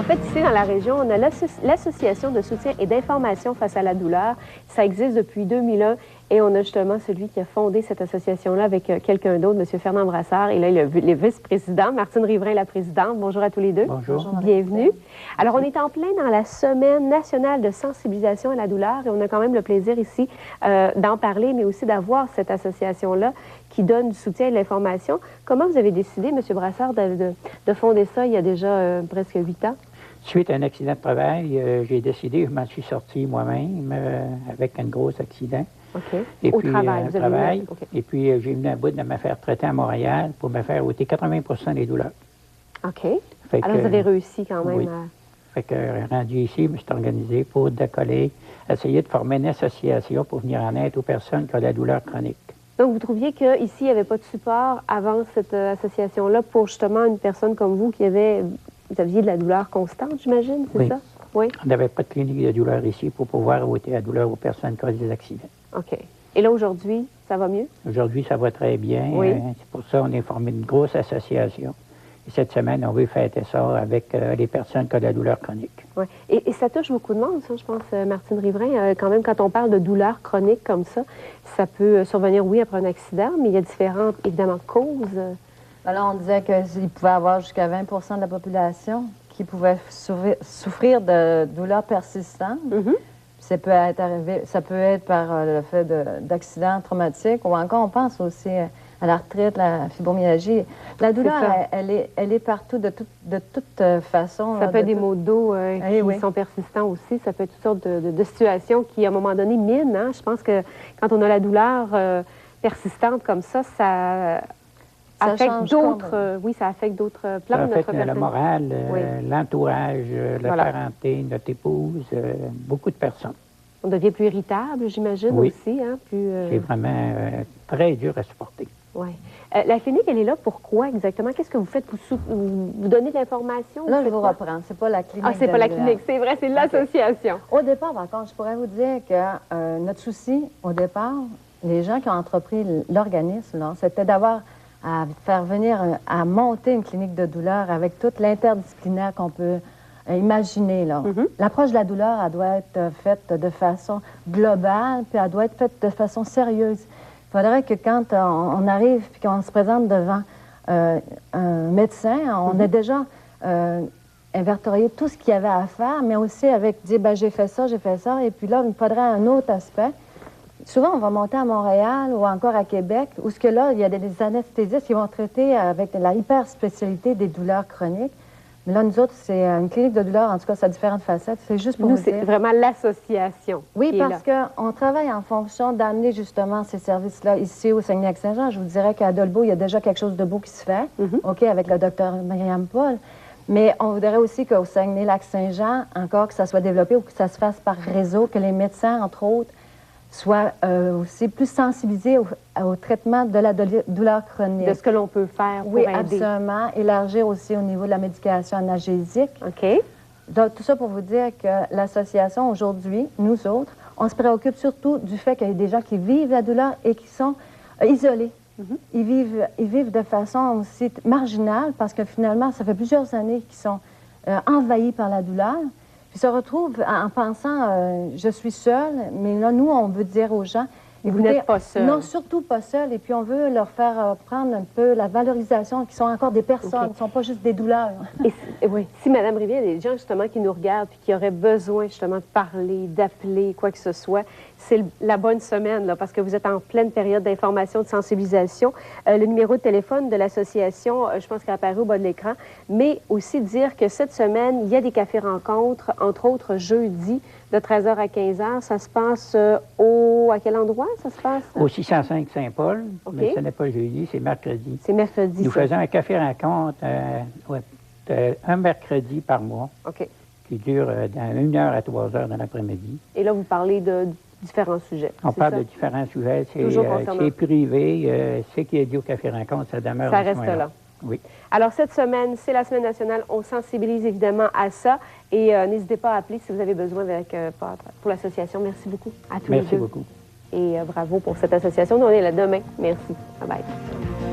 En fait, ici, dans la région, on a l'Association de soutien et d'information face à la douleur. Ça existe depuis 2001 et on a justement celui qui a fondé cette association-là avec quelqu'un d'autre, M. Fernand Brassard. Et là, il y a les vice-présidents, Martine Riverain, la présidente. Bonjour à tous les deux. Bonjour. Bienvenue. Alors, on est en plein dans la Semaine nationale de sensibilisation à la douleur et on a quand même le plaisir ici d'en parler, mais aussi d'avoir cette association-là qui donne du soutien et de l'information. Comment vous avez décidé, M. Brassard, de fonder ça il y a déjà presque 8 ans? Suite à un accident de travail, j'ai décidé, je m'en suis sorti moi-même avec un gros accident. OK. Et Au puis, travail, vous avez okay. Et puis, j'ai venu à bout de me faire traiter à Montréal pour me faire ôter 80% des douleurs. OK. Alors, vous avez réussi quand même à... Fait que, rendu ici, je me suis organisé pour décoller, essayer de former une association pour venir en aide aux personnes qui ont la douleur chronique. Donc, vous trouviez qu'ici, il n'y avait pas de support avant cette association-là pour justement une personne comme vous qui avait... Vous aviez de la douleur constante, j'imagine, c'est ça? Oui. On n'avait pas de clinique de douleur ici pour pouvoir ôter la douleur aux personnes qui ont des accidents. OK. Et là, aujourd'hui, ça va mieux? Aujourd'hui, ça va très bien. Oui. C'est pour ça qu'on a formé une grosse association. Et cette semaine, on veut fêter ça avec les personnes qui ont de la douleur chronique. Oui. Et ça touche beaucoup de monde, ça, je pense, Martine Riverain. Quand même, quand on parle de douleur chronique comme ça peut survenir, oui, après un accident, mais il y a différentes, évidemment, causes. Alors, on disait qu'il pouvait y avoir jusqu'à 20 de la population qui pouvait souffrir de douleurs persistantes. Mm-hmm. Ça peut être par le fait d'accidents traumatiques ou encore, on pense aussi à l'arthrite, la fibromyalgie. La douleur, elle est partout de toute façon. Ça peut être des maux de dos qui sont persistants aussi. Ça peut être toutes sortes de situations qui, à un moment donné, minent. Hein? Je pense que quand on a la douleur persistante comme ça affecte d'autres, ça affecte d'autres plans de notre personnalité. Le moral, l'entourage, la parenté, notre épouse, beaucoup de personnes. On devient plus irritable, j'imagine, aussi. Hein? C'est vraiment très dur à supporter. Oui. La clinique, elle est là pour quoi exactement? Qu'est-ce que vous faites? Vous donnez de l'information? Là, je vais vous reprendre. C'est pas la clinique. Ah, c'est pas la clinique, c'est vrai, c'est l'association. Au départ, par contre, je pourrais vous dire que notre souci, au départ, les gens qui ont entrepris l'organisme, c'était d'avoir à faire venir, à monter une clinique de douleur avec toute l'interdisciplinaire qu'on peut imaginer. L'approche de la douleur, elle doit être faite de façon globale, puis elle doit être faite de façon sérieuse. Il faudrait que quand on arrive et qu'on se présente devant un médecin, on ait déjà inventorié tout ce qu'il y avait à faire, mais aussi avec dire, j'ai fait ça, et puis là, il me faudrait un autre aspect. Souvent, on va monter à Montréal ou encore à Québec, où ce que là, il y a des anesthésistes qui vont traiter avec la hyper-spécialité des douleurs chroniques. Mais là, nous autres, c'est une clinique de douleur, en tout cas, ça a différentes facettes. C'est juste pour nous, c'est vraiment l'association. Oui, parce qu'on travaille en fonction d'amener justement ces services-là ici au Saguenay-Lac-Saint-Jean. Je vous dirais qu'à Dolbeau, il y a déjà quelque chose de beau qui se fait, OK, avec le docteur Myriam Paul. Mais on voudrait aussi qu'au Saguenay-Lac-Saint-Jean, encore que ça soit développé ou que ça se fasse par réseau, que les médecins, entre autres, soient aussi plus sensibilisés au traitement de la douleur chronique. De ce que l'on peut faire pour aider. Oui, absolument. Élargir aussi au niveau de la médication analgésique. OK. Donc, tout ça pour vous dire que l'association, aujourd'hui, nous autres, on se préoccupe surtout du fait qu'il y a des gens qui vivent la douleur et qui sont isolés. Ils vivent de façon aussi marginale parce que finalement, ça fait plusieurs années qu'ils sont envahis par la douleur. Puis se retrouvent en pensant, je suis seule, mais là, nous, on veut dire aux gens... Et vous n'êtes pas seul. Non, surtout pas seul. Et puis, on veut leur faire prendre un peu la valorisation, qui sont encore des personnes, qui ne sont pas juste des douleurs. Oui. Si Mme Rivière, il y a des gens, justement, qui nous regardent puis qui auraient besoin, justement, de parler, d'appeler, quoi que ce soit, c'est la bonne semaine, là, parce que vous êtes en pleine période d'information, de sensibilisation. Le numéro de téléphone de l'association, je pense qu'il est apparu au bas de l'écran, mais aussi dire que cette semaine, il y a des cafés-rencontres, entre autres jeudi, de 13h à 15h. Ça se passe à quel endroit ça se passe? Au 605 Saint-Paul, mais ce n'est pas jeudi, c'est mercredi. C'est mercredi. Nous faisons un café-rencontre un mercredi par mois, qui dure d'1 heure à 3 heures dans l'après-midi. Et là, vous parlez de différents sujets. On parle de différents sujets. C'est privé. Ce qui est dit au café-rencontre, ça demeure. Ça reste là. Oui. Alors, cette semaine, c'est la Semaine nationale. On sensibilise évidemment à ça. Et n'hésitez pas à appeler si vous avez besoin pour l'association. Merci beaucoup à tous les deux. Merci beaucoup. Et bravo pour cette association. Nous, on est là demain. Merci. Bye bye.